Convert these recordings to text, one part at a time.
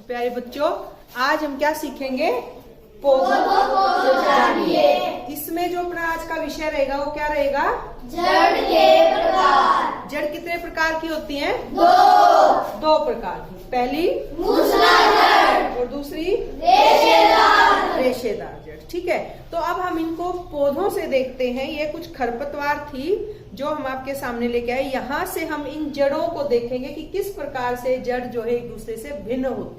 तो प्यारे बच्चों, आज हम क्या सीखेंगे? पौधों को जानिए। इसमें जो अपना आज का विषय रहेगा वो क्या रहेगा? जड़ के प्रकार। जड़ कितने प्रकार की होती हैं? दो प्रकार की। पहली मूसलाधार और दूसरी रेशेदार जड़। ठीक है, तो अब हम इनको पौधों से देखते हैं। ये कुछ खरपतवार थी जो हम आपके सामने लेके आए। यहाँ से हम इन जड़ों को देखेंगे कि किस प्रकार से जड़ जो है एक दूसरे से भिन्न होती है।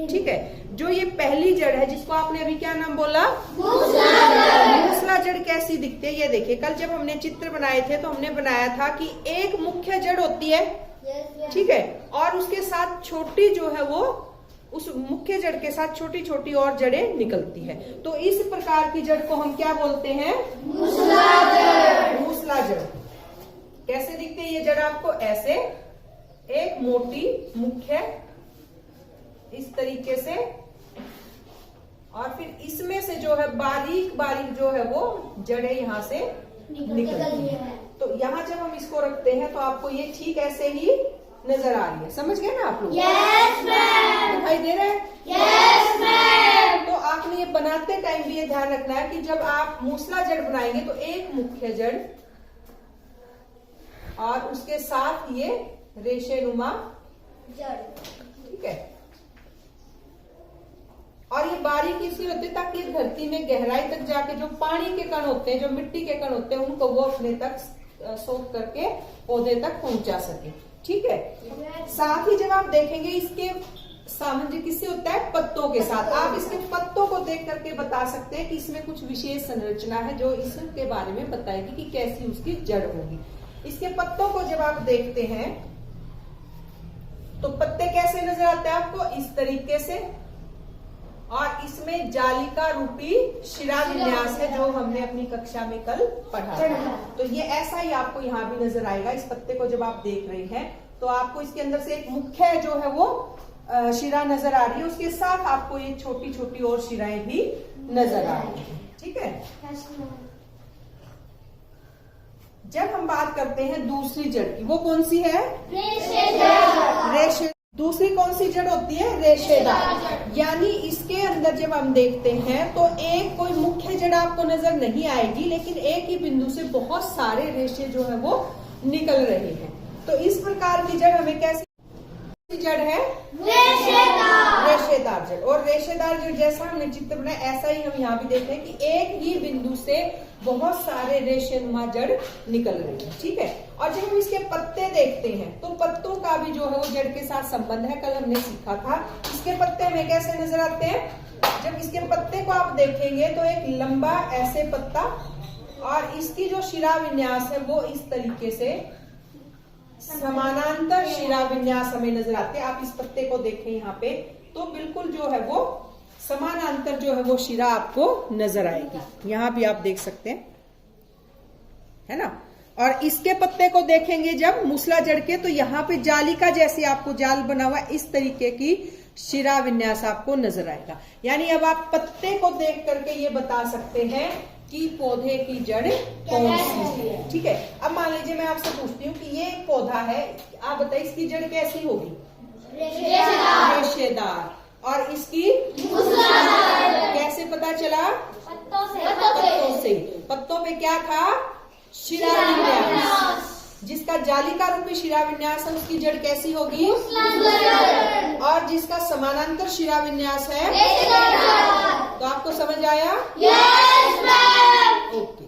ठीक है, जो ये पहली जड़ है जिसको आपने अभी क्या नाम बोला? मूसला जड़ कैसी दिखती है ये देखिए। कल जब हमने चित्र बनाए थे तो हमने बनाया था कि एक मुख्य जड़ होती है, ठीक है, और उसके साथ छोटी जो है वो उस मुख्य जड़ के साथ छोटी छोटी और जड़ें निकलती है। तो इस प्रकार की जड़ को हम क्या बोलते हैं? मूसला जड़। कैसे दिखते हैं ये जड़ आपको? ऐसे एक मोटी मुख्य इस तरीके से, और फिर इसमें से जो है बारीक बारीक जो है वो जड़ें यहाँ से निकलती है। तो यहाँ जब हम इसको रखते हैं तो आपको ये ठीक ऐसे ही नजर आ रही है। समझ गए ना आप लोग? Yes ma'am. दिखाई दे रहा है? Yes ma'am. तो आपने ये बनाते टाइम भी ये ध्यान रखना है कि जब आप मूसला जड़ बनाएंगे तो एक मुख्य जड़ और उसके साथ ये रेशेनुमा जड़, ठीक है, और ये बारीक इसलिए होती है ताकि धरती में गहराई तक जाके जो पानी के कण होते हैं, जो मिट्टी के कण होते हैं, उनको वो अपने तक सोख करके पौधे तक पहुंचा सके। ठीक है, साथ ही जब आप देखेंगे इसके सामंजस्य किससे होता है? पत्तों के साथ। आप इसके पत्तों को देख करके बता सकते हैं कि इसमें कुछ विशेष संरचना है जो इसके बारे में बताएगी कि कैसी उसकी जड़ होगी। इसके पत्तों को जब आप देखते हैं तो पत्ते कैसे नजर आते हैं आपको? इस तरीके से, और इसमें जालिका रूपी शिरा विन्यास है जो हमने अपनी कक्षा में कल पढ़ा था। तो ये ऐसा ही आपको यहाँ भी नजर आएगा। इस पत्ते को जब आप देख रहे हैं तो आपको इसके अंदर से एक मुख्य जो है वो शिरा नजर आ रही है, उसके साथ आपको ये छोटी छोटी और शिराएं भी नजर आ रही है। ठीक है, जब हम बात करते हैं दूसरी जड़ की, वो कौन सी है? रेशेदार। दूसरी कौन सी जड़ होती है? रेशेदार। यानी इसके अंदर जब हम देखते हैं तो एक कोई मुख्य जड़ आपको नजर नहीं आएगी, लेकिन एक ही बिंदु से बहुत सारे रेशे जो है वो निकल रहे हैं। तो इस प्रकार की जड़ हमें कैसी जड़ है? रेशेदार जड़। और रेशेदार जड़ जैसा हमने चित्र बनाया ऐसा ही हम यहाँ भी देखते हैं कि एक ही बिंदु से बहुत सारे रेशेनुमा जड़ निकल रही है। ठीक है, और जब हम इसके पत्ते देखते हैं तो पत्तों का भी जो है वो जड़ के साथ संबंध है। कल हमने सीखा था इसके पत्ते हमें कैसे नजर आते हैं? जब इसके पत्ते को आप देखेंगे तो एक लंबा ऐसे पत्ता, और इसकी जो शिरा विन्यास है वो इस तरीके से समानांतर शिरा विन्यास हमें नजर आते हैं। आप इस पत्ते को देखें यहाँ पे तो बिल्कुल जो है वो समानांतर जो है वो शिरा आपको नजर आएगी। यहाँ भी आप देख सकते हैं, है ना। और इसके पत्ते को देखेंगे जब मूसला जड़ के, तो यहाँ पे जालिका जैसे आपको जाल बना हुआ इस तरीके की शिरा विन्यास आपको नजर आएगा। यानी अब आप पत्ते को देख करके ये बता सकते हैं कि पौधे की जड़ कौन सी है। ठीक है, अब मान लीजिए मैं आपसे पूछती हूँ कि ये एक पौधा है, आप बताइए इसकी जड़ कैसी होगी? रेशेदार। और इसकी कैसे पता चला? पत्तों से। पत्तों पे क्या था? शिरा विन्यास। जिसका जालिका रूपी शिरा विन्यास है उसकी जड़ कैसी होगी? और जिसका समानांतर शिरा विन्यास है, तो आपको समझ आया? Yes ma'am. ओके।